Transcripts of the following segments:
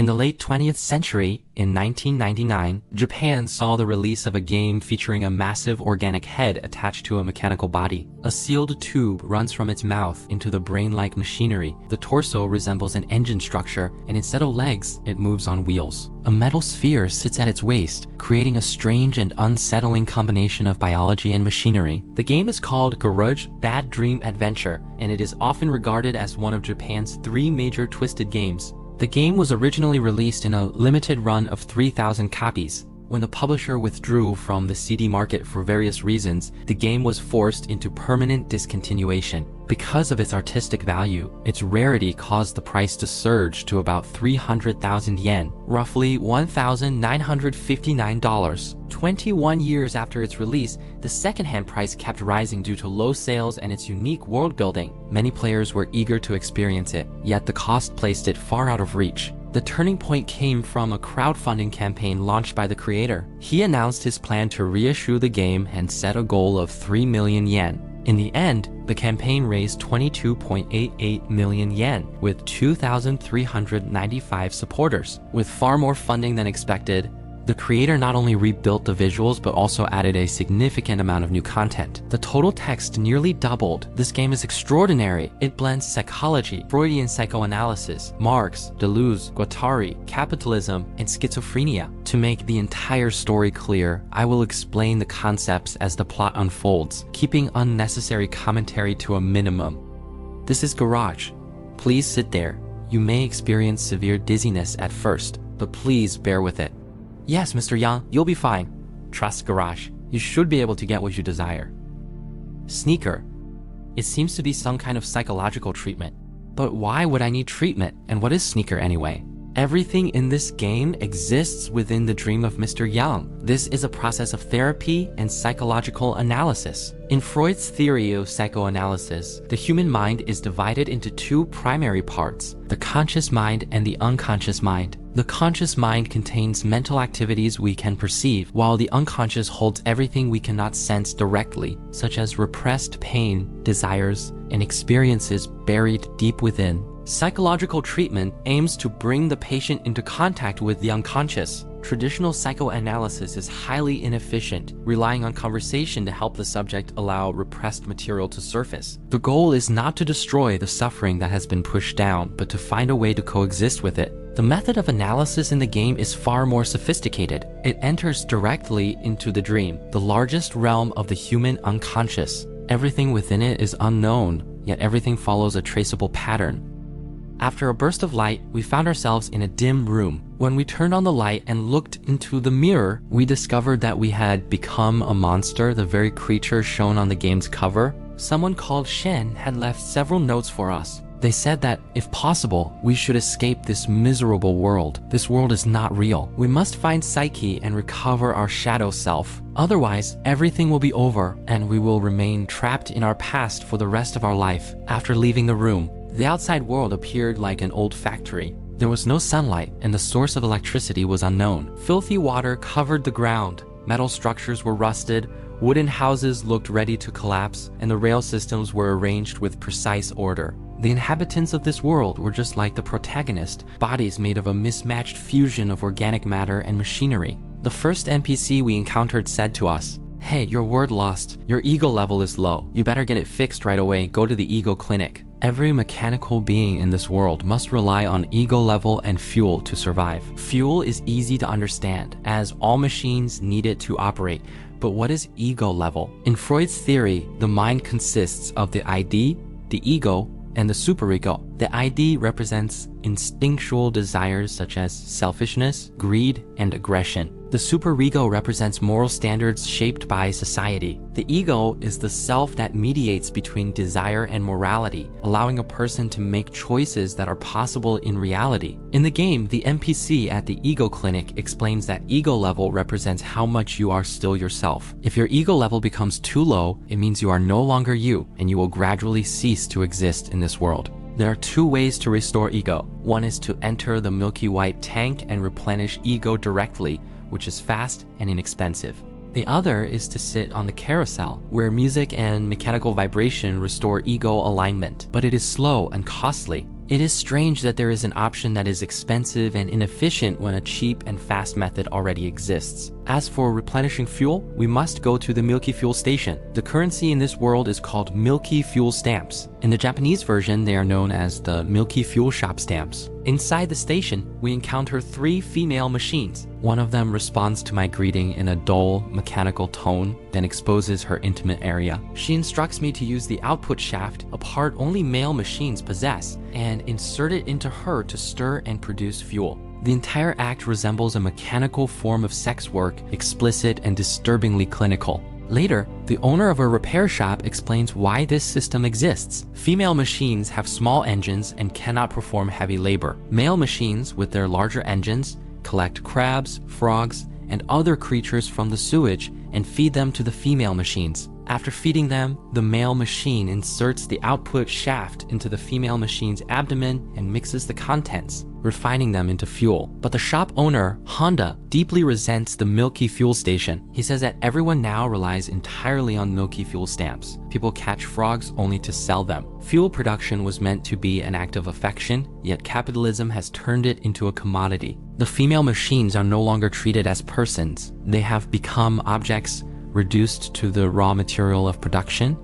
In the late 20th century, in 1999, Japan saw the release of a game featuring a massive organic head attached to a mechanical body. A sealed tube runs from its mouth into the brain-like machinery. The torso resembles an engine structure, and instead of legs, it moves on wheels. A metal sphere sits at its waist, creating a strange and unsettling combination of biology and machinery. The game is called Garage Bad Dream Adventure, and it is often regarded as one of Japan's 3 major twisted games. The game was originally released in a limited run of 3,000 copies. When the publisher withdrew from the CD market for various reasons, the game was forced into permanent discontinuation. Because of its artistic value, its rarity caused the price to surge to about 300,000 yen, roughly $1,959. 21 years after its release, the second-hand price kept rising due to low sales and its unique world building. Many players were eager to experience it, yet the cost placed it far out of reach. The turning point came from a crowdfunding campaign launched by the creator. He announced his plan to reissue the game and set a goal of 3 million yen. In the end, the campaign raised 22.88 million yen, with 2,395 supporters. With far more funding than expected, the creator not only rebuilt the visuals but also added a significant amount of new content. The total text nearly doubled. This game is extraordinary. It blends psychology, Freudian psychoanalysis, Marx, Deleuze, Guattari, capitalism, and schizophrenia. To make the entire story clear, I will explain the concepts as the plot unfolds, keeping unnecessary commentary to a minimum. This is Garage. Please sit there. You may experience severe dizziness at first, but please bear with it. Yes, Mr. Yang, you'll be fine. Trust Garage. You should be able to get what you desire. Sneaker. It seems to be some kind of psychological treatment. But why would I need treatment? And what is Sneaker anyway? Everything in this game exists within the dream of Mr. Yang. This is a process of therapy and psychological analysis. In Freud's theory of psychoanalysis, the human mind is divided into 2 primary parts, the conscious mind and the unconscious mind. The conscious mind contains mental activities we can perceive, while the unconscious holds everything we cannot sense directly, such as repressed pain, desires, and experiences buried deep within. Psychological treatment aims to bring the patient into contact with the unconscious. Traditional psychoanalysis is highly inefficient, relying on conversation to help the subject allow repressed material to surface. The goal is not to destroy the suffering that has been pushed down, but to find a way to coexist with it. The method of analysis in the game is far more sophisticated. It enters directly into the dream, the largest realm of the human unconscious. Everything within it is unknown, yet everything follows a traceable pattern. After a burst of light, we found ourselves in a dim room. When we turned on the light and looked into the mirror, we discovered that we had become a monster, the very creature shown on the game's cover. Someone called Shen had left several notes for us. They said that, if possible, we should escape this miserable world. This world is not real. We must find Psyche and recover our shadow self. Otherwise, everything will be over, and we will remain trapped in our past for the rest of our life. After leaving the room, the outside world appeared like an old factory. There was no sunlight, and the source of electricity was unknown. Filthy water covered the ground. Metal structures were rusted, wooden houses looked ready to collapse, and the rail systems were arranged with precise order. The inhabitants of this world were just like the protagonist, bodies made of a mismatched fusion of organic matter and machinery. The first NPC we encountered said to us, "Hey, your word lost. Your ego level is low. You better get it fixed right away. Go to the ego clinic." Every mechanical being in this world must rely on ego level and fuel to survive. Fuel is easy to understand, as all machines need it to operate. But what is ego level? In Freud's theory, the mind consists of the ID, the ego, and the superego. The ID represents instinctual desires such as selfishness, greed, and aggression. The superego represents moral standards shaped by society. The ego is the self that mediates between desire and morality, allowing a person to make choices that are possible in reality. In the game, the NPC at the ego clinic explains that ego level represents how much you are still yourself. If your ego level becomes too low, it means you are no longer you, and you will gradually cease to exist in this world. There are 2 ways to restore ego. One is to enter the milky white tank and replenish ego directly, which is fast and inexpensive. The other is to sit on the carousel, where music and mechanical vibration restore ego alignment, but it is slow and costly. It is strange that there is an option that is expensive and inefficient when a cheap and fast method already exists. As for replenishing fuel, we must go to the Milky Fuel Station. The currency in this world is called Milky Fuel stamps. In the Japanese version, they are known as the Milky Fuel Shop stamps. Inside the station, we encounter 3 female machines. One of them responds to my greeting in a dull, mechanical tone, then exposes her intimate area. She instructs me to use the output shaft, a part only male machines possess, and insert it into her to stir and produce fuel. The entire act resembles a mechanical form of sex work, explicit and disturbingly clinical. Later, the owner of a repair shop explains why this system exists. Female machines have small engines and cannot perform heavy labor. Male machines, with their larger engines, collect crabs, frogs, and other creatures from the sewage and feed them to the female machines. After feeding them, the male machine inserts the output shaft into the female machine's abdomen and mixes the contents, refining them into fuel. But the shop owner, Honda, deeply resents the Milky Fuel Station. He says that everyone now relies entirely on Milky Fuel stamps. People catch frogs only to sell them. Fuel production was meant to be an act of affection, yet capitalism has turned it into a commodity. The female machines are no longer treated as persons. They have become objects reduced to the raw material of production.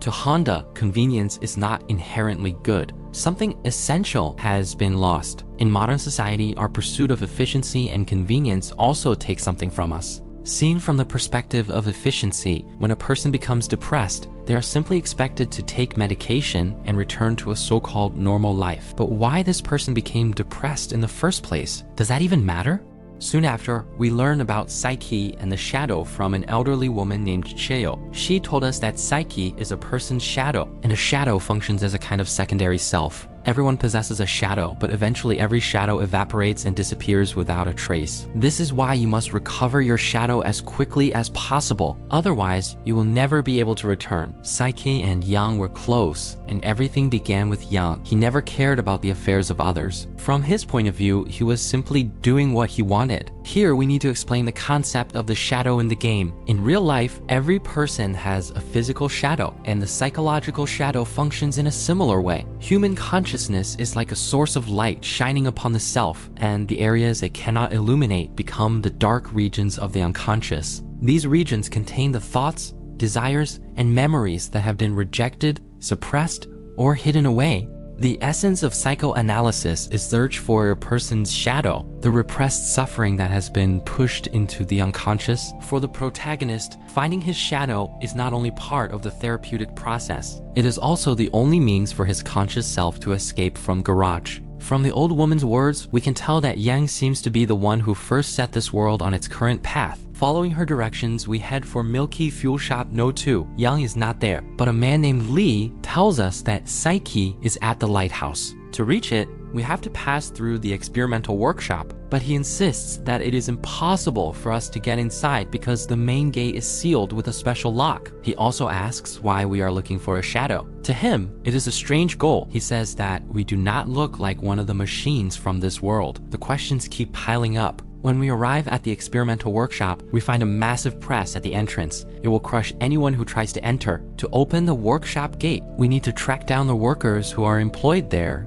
To Honda, convenience is not inherently good. Something essential has been lost. In modern society, our pursuit of efficiency and convenience also takes something from us. Seen from the perspective of efficiency, when a person becomes depressed, they are simply expected to take medication and return to a so-called normal life. But why this person became depressed in the first place? Does that even matter? Soon after, we learn about Psyche and the shadow from an elderly woman named Cheo. She told us that Psyche is a person's shadow, and a shadow functions as a kind of secondary self. Everyone possesses a shadow, but eventually every shadow evaporates and disappears without a trace. This is why you must recover your shadow as quickly as possible. Otherwise, you will never be able to return. Psyche and Yang were close, and everything began with Yang. He never cared about the affairs of others. From his point of view, he was simply doing what he wanted. Here, we need to explain the concept of the shadow in the game. In real life, every person has a physical shadow, and the psychological shadow functions in a similar way. Human consciousness is like a source of light shining upon the self, and the areas it cannot illuminate become the dark regions of the unconscious. These regions contain the thoughts, desires, and memories that have been rejected, suppressed, or hidden away. The essence of psychoanalysis is search for a person's shadow, the repressed suffering that has been pushed into the unconscious. For the protagonist, finding his shadow is not only part of the therapeutic process, it is also the only means for his conscious self to escape from garage. From the old woman's words, we can tell that Yang seems to be the one who first set this world on its current path. Following her directions, we head for Milky Fuel Shop No. 2. Yang is not there, but a man named Lee tells us that Psyche is at the lighthouse. To reach it, we have to pass through the experimental workshop, but he insists that it is impossible for us to get inside because the main gate is sealed with a special lock. He also asks why we are looking for a shadow. To him, it is a strange goal. He says that we do not look like one of the machines from this world. The questions keep piling up. When we arrive at the experimental workshop, we find a massive press at the entrance. It will crush anyone who tries to enter. To open the workshop gate, we need to track down the workers who are employed there.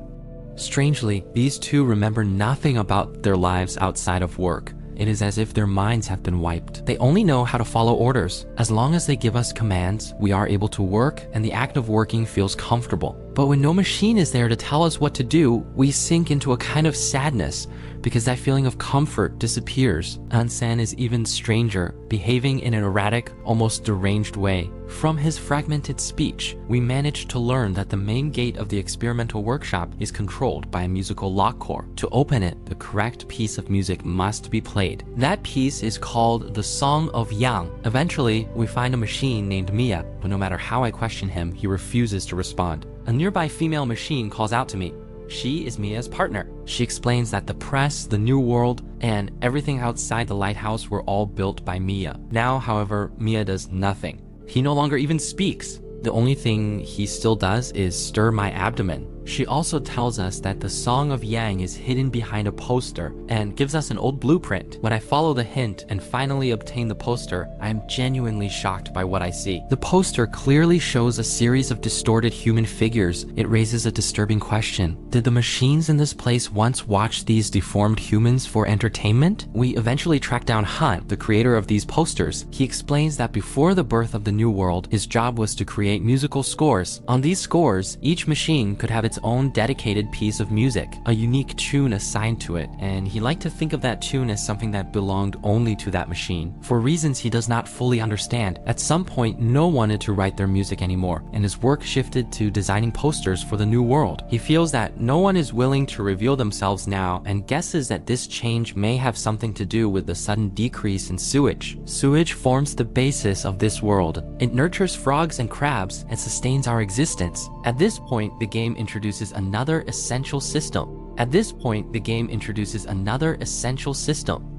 Strangely, these two remember nothing about their lives outside of work. It is as if their minds have been wiped. They only know how to follow orders. As long as they give us commands, we are able to work, and the act of working feels comfortable. But when no machine is there to tell us what to do, we sink into a kind of sadness, because that feeling of comfort disappears. Ansan is even stranger, behaving in an erratic, almost deranged way. From his fragmented speech, we managed to learn that the main gate of the experimental workshop is controlled by a musical lock core. To open it, the correct piece of music must be played. That piece is called the Song of Yang. Eventually, we find a machine named Mia, but no matter how I question him, he refuses to respond. A nearby female machine calls out to me. She is Mia's partner. She explains that the press, the new world, and everything outside the lighthouse were all built by Mia. Now, however, Mia does nothing. He no longer even speaks. The only thing he still does is stir my abdomen. She also tells us that the Song of Yang is hidden behind a poster and gives us an old blueprint. When I follow the hint and finally obtain the poster, I am genuinely shocked by what I see. The poster clearly shows a series of distorted human figures. It raises a disturbing question. Did the machines in this place once watch these deformed humans for entertainment? We eventually track down Han, the creator of these posters. He explains that before the birth of the New World, his job was to create musical scores. On these scores, each machine could have its own dedicated piece of music, a unique tune assigned to it, and he liked to think of that tune as something that belonged only to that machine. For reasons he does not fully understand, at some point no one wanted to write their music anymore, and his work shifted to designing posters for the New World. He feels that no one is willing to reveal themselves now, and guesses that this change may have something to do with the sudden decrease in sewage. Sewage forms the basis of this world. It nurtures frogs and crabs and sustains our existence. At this point, the game introduces another essential system.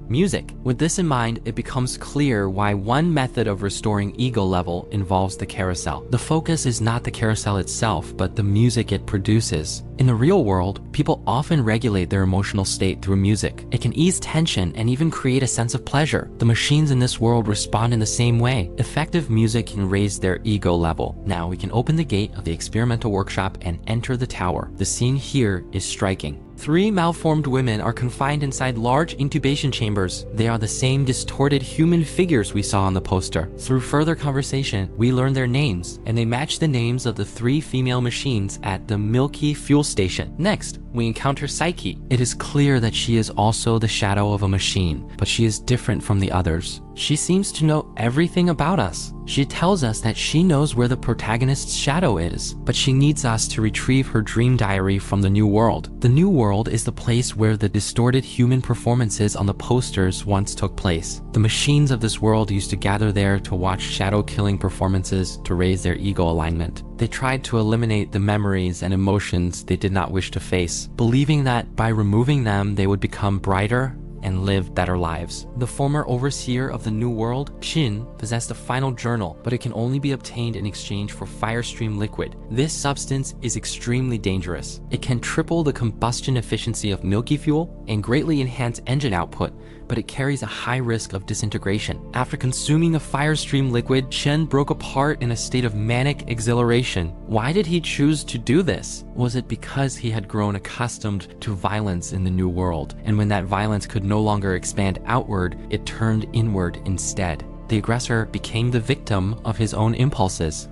Music. With this in mind, it becomes clear why one method of restoring ego level involves the carousel. The focus is not the carousel itself, but the music it produces. In the real world, people often regulate their emotional state through music. It can ease tension and even create a sense of pleasure. The machines in this world respond in the same way. Effective music can raise their ego level. Now we can open the gate of the experimental workshop and enter the tower. The scene here is striking. 3 malformed women are confined inside large incubation chambers. They are the same distorted human figures we saw on the poster. Through further conversation, we learn their names, and they match the names of the 3 female machines at the Milky Fuel Station. Next, we encounter Psyche. It is clear that she is also the shadow of a machine, but she is different from the others. She seems to know everything about us. She tells us that she knows where the protagonist's shadow is, but she needs us to retrieve her dream diary from the New World. The New World is the place where the distorted human performances on the posters once took place. The machines of this world used to gather there to watch shadow-killing performances to raise their ego alignment. They tried to eliminate the memories and emotions they did not wish to face, believing that by removing them they would become brighter and live better lives. The former overseer of the New World, Qin, possessed a final journal, but it can only be obtained in exchange for Firestream liquid. This substance is extremely dangerous. It can triple the combustion efficiency of milky fuel and greatly enhance engine output, but it carries a high risk of disintegration. After consuming the Firestream liquid, Chen broke apart in a state of manic exhilaration. Why did he choose to do this? Was it because he had grown accustomed to violence in the New World, and when that violence could no longer expand outward, it turned inward instead? The aggressor became the victim of his own impulses.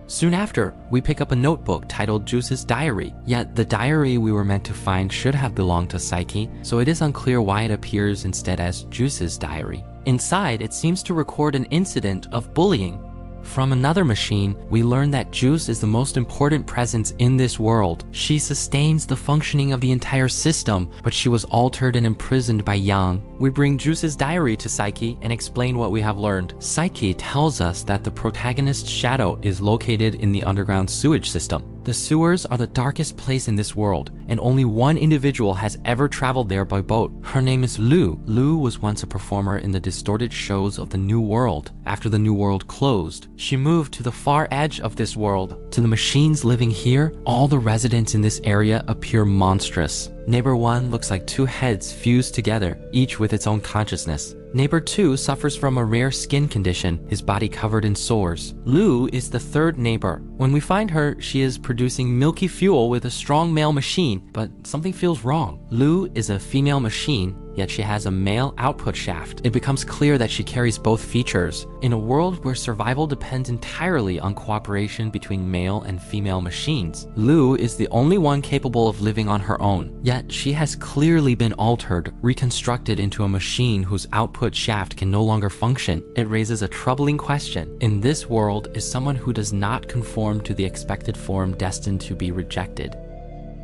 Soon after, we pick up a notebook titled Juice's Diary, yet the diary we were meant to find should have belonged to Psyche, so it is unclear why it appears instead as Juice's diary. Inside, it seems to record an incident of bullying. From another machine, we learn that Juice is the most important presence in this world. She sustains the functioning of the entire system, but she was altered and imprisoned by Yang. We bring Juice's diary to Psyche and explain what we have learned. Psyche tells us that the protagonist's shadow is located in the underground sewage system. The sewers are the darkest place in this world, and only one individual has ever traveled there by boat. Her name is Lu. Lu was once a performer in the distorted shows of the New World. After the New World closed, she moved to the far edge of this world. To the machines living here, all the residents in this area appear monstrous. Neighbor 1 looks like 2 heads fused together, each with its own consciousness. Neighbor 2 suffers from a rare skin condition, his body covered in sores. Lu is the 3rd neighbor. When we find her, she is producing milky fuel with a strong male machine, but something feels wrong. Lu is a female machine, yet she has a male output shaft. It becomes clear that she carries both features. In a world where survival depends entirely on cooperation between male and female machines, Lu is the only one capable of living on her own. Yet she has clearly been altered, reconstructed into a machine whose output shaft can no longer function. It raises a troubling question. In this world, is someone who does not conform to the expected form destined to be rejected?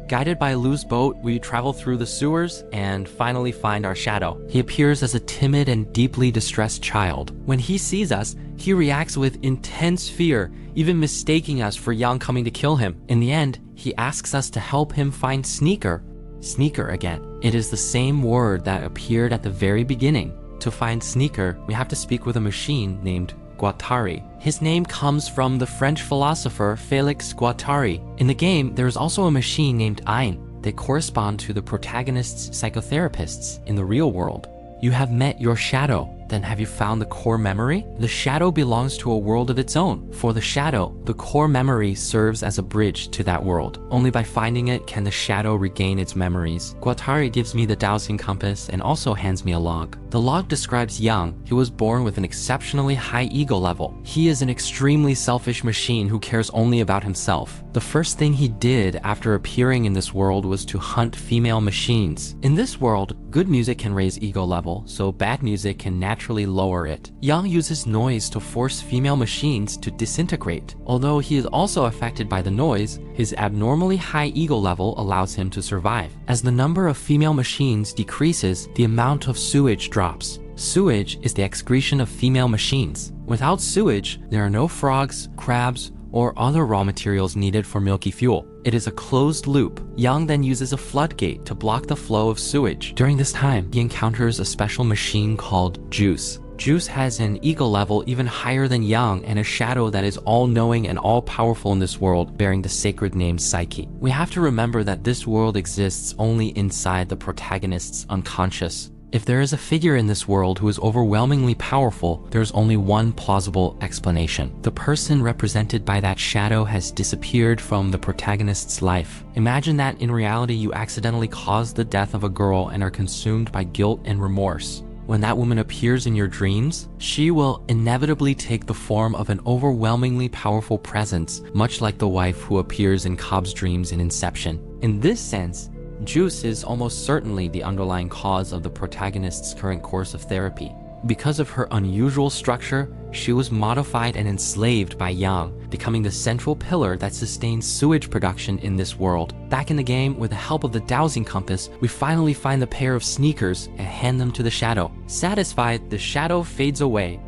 Guided by Lu's boat, we travel through the sewers and finally find our shadow. He appears as a timid and deeply distressed child. When he sees us, he reacts with intense fear, even mistaking us for Yang coming to kill him. In the end, he asks us to help him find Sneaker. Sneaker again. It is the same word that appeared at the very beginning. To find Sneaker, we have to speak with a machine named Guattari. His name comes from the French philosopher Félix Guattari. In the game, there is also a machine named Ein. They correspond to the protagonist's psychotherapists in the real world. You have met your shadow. Then have you found the core memory? The shadow belongs to a world of its own. For the shadow, the core memory serves as a bridge to that world. Only by finding it can the shadow regain its memories. Guattari gives me the dowsing compass and also hands me a log. The log describes Yang. He was born with an exceptionally high ego level. He is an extremely selfish machine who cares only about himself. The first thing he did after appearing in this world was to hunt female machines. In this world, good music can raise ego level, so bad music can naturally lower it. Yang uses noise to force female machines to disintegrate. Although he is also affected by the noise, his abnormally high ego level allows him to survive. As the number of female machines decreases, the amount of sewage drops. Sewage is the excretion of female machines. Without sewage, there are no frogs, crabs, or other raw materials needed for milky fuel. It is a closed loop. Yang then uses a floodgate to block the flow of sewage. During this time, he encounters a special machine called Juice. Juice has an ego level even higher than Yang and a shadow that is all-knowing and all-powerful in this world, bearing the sacred name Psyche. We have to remember that this world exists only inside the protagonist's unconscious. If there is a figure in this world who is overwhelmingly powerful, there is only one plausible explanation. The person represented by that shadow has disappeared from the protagonist's life. Imagine that in reality you accidentally caused the death of a girl and are consumed by guilt and remorse. When that woman appears in your dreams, she will inevitably take the form of an overwhelmingly powerful presence, much like the wife who appears in Cobb's dreams in Inception. In this sense, Juice is almost certainly the underlying cause of the protagonist's current course of therapy. Because of her unusual structure, she was modified and enslaved by Yang, becoming the central pillar that sustains sewage production in this world. Back in the game, with the help of the dowsing compass, we finally find the pair of sneakers and hand them to the shadow. Satisfied, the shadow fades away.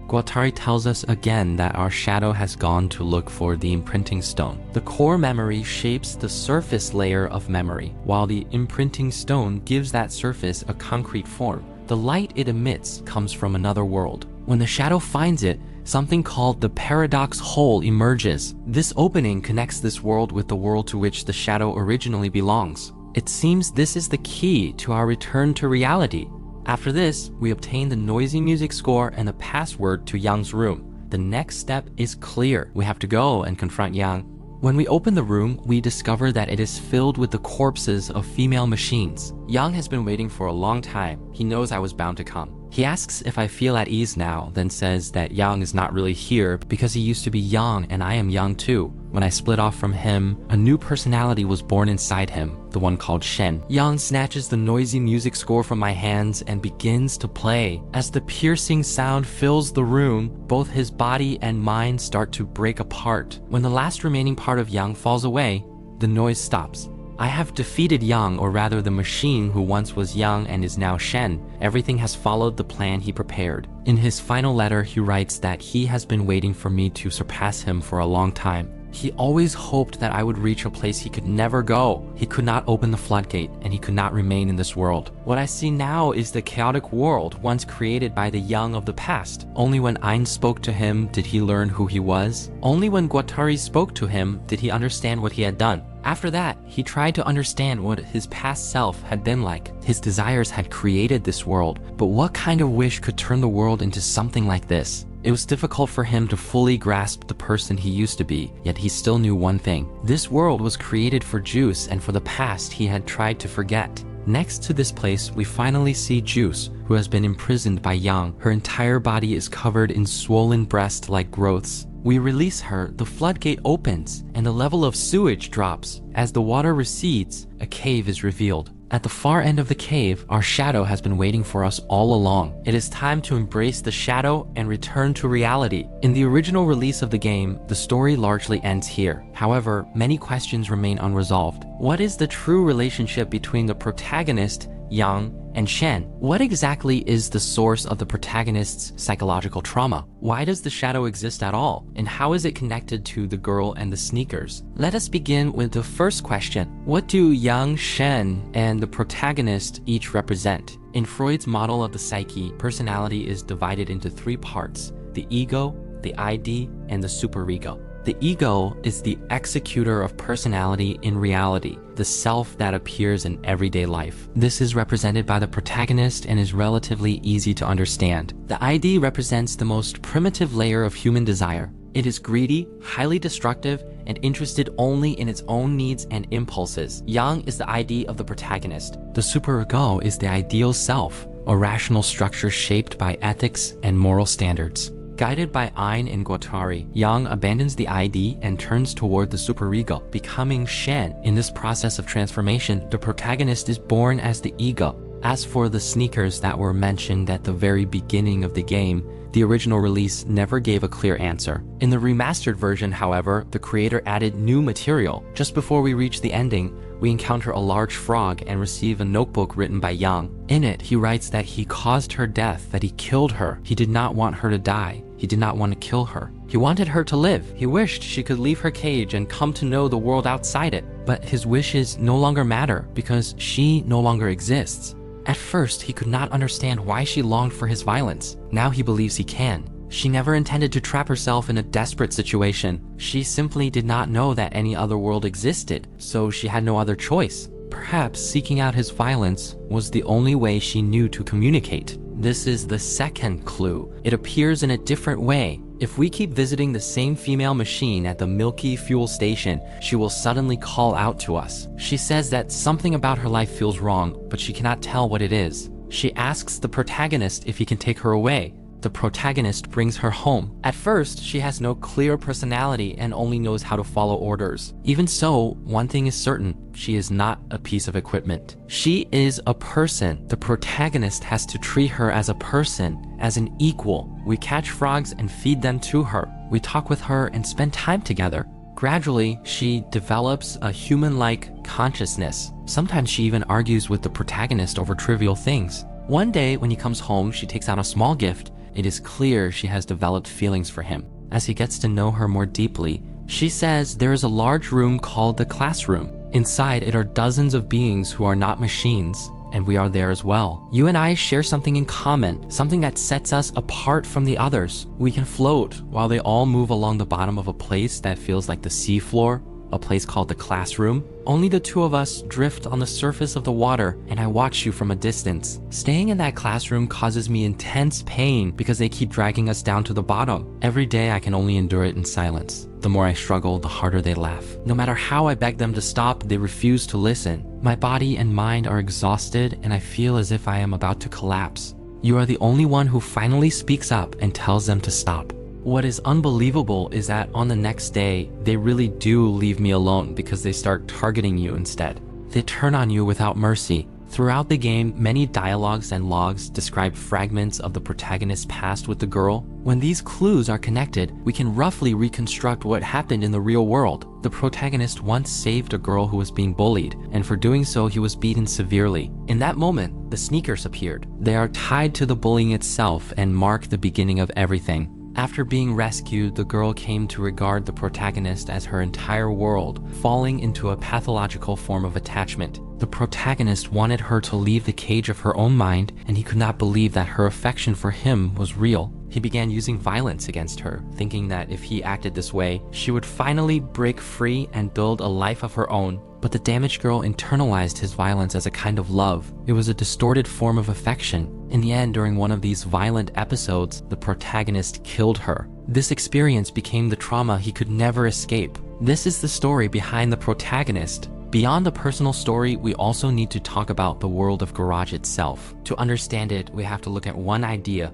Guattari tells us again that our shadow has gone to look for the imprinting stone. The core memory shapes the surface layer of memory, while the imprinting stone gives that surface a concrete form. The light it emits comes from another world. When the shadow finds it, something called the paradox hole emerges. This opening connects this world with the world to which the shadow originally belongs. It seems this is the key to our return to reality. After this, we obtain the noisy music score and the password to Yang's room. The next step is clear. We have to go and confront Yang. When we open the room, we discover that it is filled with the corpses of female machines. Yang has been waiting for a long time. He knows I was bound to come. He asks if I feel at ease now, then says that Yang is not really here because he used to be Yang and I am Yang too. When I split off from him, a new personality was born inside him, the one called Shen. Yang snatches the noisy music score from my hands and begins to play. As the piercing sound fills the room, both his body and mind start to break apart. When the last remaining part of Yang falls away, the noise stops. I have defeated Yang, or rather the machine who once was Yang and is now Shen. Everything has followed the plan he prepared. In his final letter, he writes that he has been waiting for me to surpass him for a long time. He always hoped that I would reach a place he could never go. He could not open the floodgate, and he could not remain in this world. What I see now is the chaotic world once created by the Yang of the past. Only when Ein spoke to him did he learn who he was. Only when Guattari spoke to him did he understand what he had done. After that, he tried to understand what his past self had been like. His desires had created this world, but what kind of wish could turn the world into something like this? It was difficult for him to fully grasp the person he used to be, yet he still knew one thing. This world was created for Juice and for the past he had tried to forget. Next to this place, we finally see Juice, who has been imprisoned by Yang. Her entire body is covered in swollen breast-like growths. We release her, the floodgate opens, and the level of sewage drops. As the water recedes, a cave is revealed. At the far end of the cave, our shadow has been waiting for us all along. It is time to embrace the shadow and return to reality. In the original release of the game, the story largely ends here. However, many questions remain unresolved. What is the true relationship between the protagonist, Yang, and Shen? What exactly is the source of the protagonist's psychological trauma? Why does the shadow exist at all? And how is it connected to the girl and the sneakers? Let us begin with the first question. What do Yang, Shen, and the protagonist each represent? In Freud's model of the psyche, personality is divided into three parts: the ego, the ID, and the superego. The ego is the executor of personality in reality, the self that appears in everyday life. This is represented by the protagonist and is relatively easy to understand. The ID represents the most primitive layer of human desire. It is greedy, highly destructive, and interested only in its own needs and impulses. Yang is the ID of the protagonist. The superego is the ideal self, a rational structure shaped by ethics and moral standards. Guided by Ein and Guattari, Yang abandons the ID and turns toward the superego, becoming Shen. In this process of transformation, the protagonist is born as the ego. As for the sneakers that were mentioned at the very beginning of the game, the original release never gave a clear answer. In the remastered version, however, the creator added new material. Just before we reach the ending, we encounter a large frog and receive a notebook written by Yang. In it, he writes that he caused her death, that he killed her. He did not want her to die. He did not want to kill her. He wanted her to live. He wished she could leave her cage and come to know the world outside it. But his wishes no longer matter because she no longer exists. At first, he could not understand why she longed for his violence. Now he believes he can. She never intended to trap herself in a desperate situation. She simply did not know that any other world existed, so she had no other choice. Perhaps seeking out his violence was the only way she knew to communicate. This is the second clue. It appears in a different way. If we keep visiting the same female machine at the Milky fuel station, she will suddenly call out to us. She says that something about her life feels wrong, but she cannot tell what it is. She asks the protagonist if he can take her away. The protagonist brings her home. At first, she has no clear personality and only knows how to follow orders. Even so, one thing is certain: she is not a piece of equipment. She is a person. The protagonist has to treat her as a person, as an equal. We catch frogs and feed them to her. We talk with her and spend time together. Gradually, she develops a human-like consciousness. Sometimes she even argues with the protagonist over trivial things. One day, when he comes home, she takes out a small gift. It is clear she has developed feelings for him. As he gets to know her more deeply, she says there is a large room called the classroom. Inside it are dozens of beings who are not machines, and we are there as well. You and I share something in common, something that sets us apart from the others. We can float while they all move along the bottom of a place that feels like the seafloor, a place called the classroom. Only the two of us drift on the surface of the water, and I watch you from a distance. Staying in that classroom causes me intense pain because they keep dragging us down to the bottom. Every day I can only endure it in silence. The more I struggle, the harder they laugh. No matter how I beg them to stop, they refuse to listen. My body and mind are exhausted, and I feel as if I am about to collapse. You are the only one who finally speaks up and tells them to stop. What is unbelievable is that on the next day, they really do leave me alone because they start targeting you instead. They turn on you without mercy. Throughout the game, many dialogues and logs describe fragments of the protagonist's past with the girl. When these clues are connected, we can roughly reconstruct what happened in the real world. The protagonist once saved a girl who was being bullied, and for doing so, he was beaten severely. In that moment, the sneakers appeared. They are tied to the bullying itself and mark the beginning of everything. After being rescued, the girl came to regard the protagonist as her entire world, falling into a pathological form of attachment. The protagonist wanted her to leave the cage of her own mind, and he could not believe that her affection for him was real. He began using violence against her, thinking that if he acted this way, she would finally break free and build a life of her own. But the damaged girl internalized his violence as a kind of love. It was a distorted form of affection. In the end, during one of these violent episodes, the protagonist killed her. This experience became the trauma he could never escape. This is the story behind the protagonist. Beyond the personal story, we also need to talk about the world of Garage itself. To understand it, we have to look at one idea: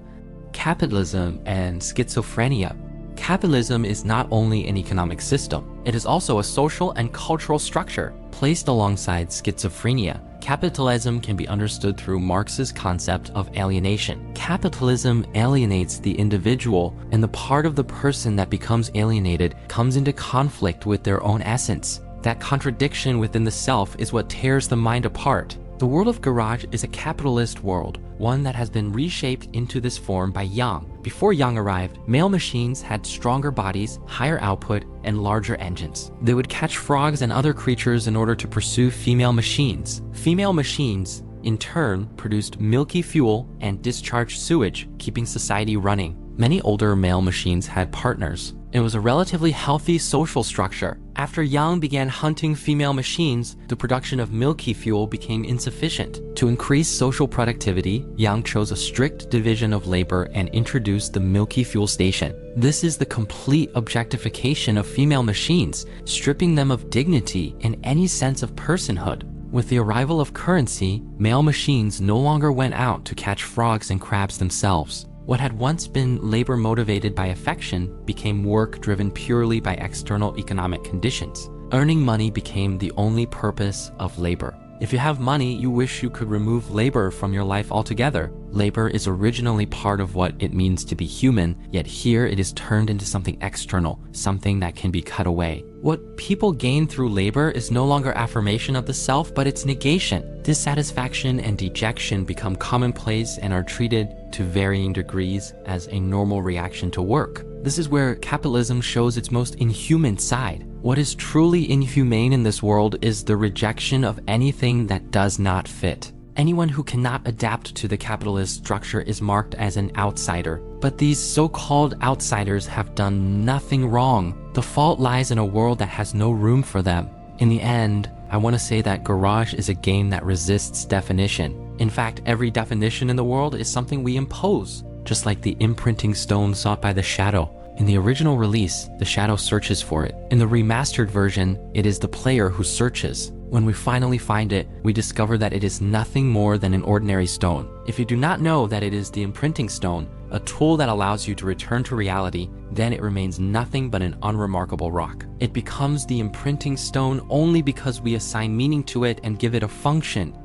capitalism and schizophrenia. Capitalism is not only an economic system, it is also a social and cultural structure. Placed alongside schizophrenia, capitalism can be understood through Marx's concept of alienation. Capitalism alienates the individual, and the part of the person that becomes alienated comes into conflict with their own essence. That contradiction within the self is what tears the mind apart. The world of Garage is a capitalist world, one that has been reshaped into this form by Yang. Before Yang arrived, male machines had stronger bodies, higher output, and larger engines. They would catch frogs and other creatures in order to pursue female machines. Female machines in turn produced milky fuel and discharged sewage, keeping society running. Many older male machines had partners. It was a relatively healthy social structure. After Yang began hunting female machines, the production of milky fuel became insufficient. To increase social productivity, Yang chose a strict division of labor and introduced the milky fuel station. This is the complete objectification of female machines, stripping them of dignity and any sense of personhood. With the arrival of currency, male machines no longer went out to catch frogs and crabs themselves. What had once been labor motivated by affection became work driven purely by external economic conditions. Earning money became the only purpose of labor. If you have money, you wish you could remove labor from your life altogether. Labor is originally part of what it means to be human, yet here it is turned into something external, something that can be cut away. What people gain through labor is no longer affirmation of the self, but its negation. Dissatisfaction and dejection become commonplace and are treated to varying degrees as a normal reaction to work. This is where capitalism shows its most inhuman side. What is truly inhumane in this world is the rejection of anything that does not fit. Anyone who cannot adapt to the capitalist structure is marked as an outsider. But these so-called outsiders have done nothing wrong. The fault lies in a world that has no room for them. In the end, I want to say that Garage is a game that resists definition. In fact, every definition in the world is something we impose, just like the imprinting stone sought by the Shadow. In the original release, the Shadow searches for it. In the remastered version, it is the player who searches. When we finally find it, we discover that it is nothing more than an ordinary stone. If you do not know that it is the imprinting stone, a tool that allows you to return to reality, then it remains nothing but an unremarkable rock. It becomes the imprinting stone only because we assign meaning to it and give it a function.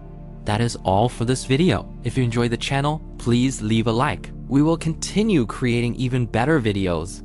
That is all for this video. If you enjoyed the channel, please leave a like. We will continue creating even better videos.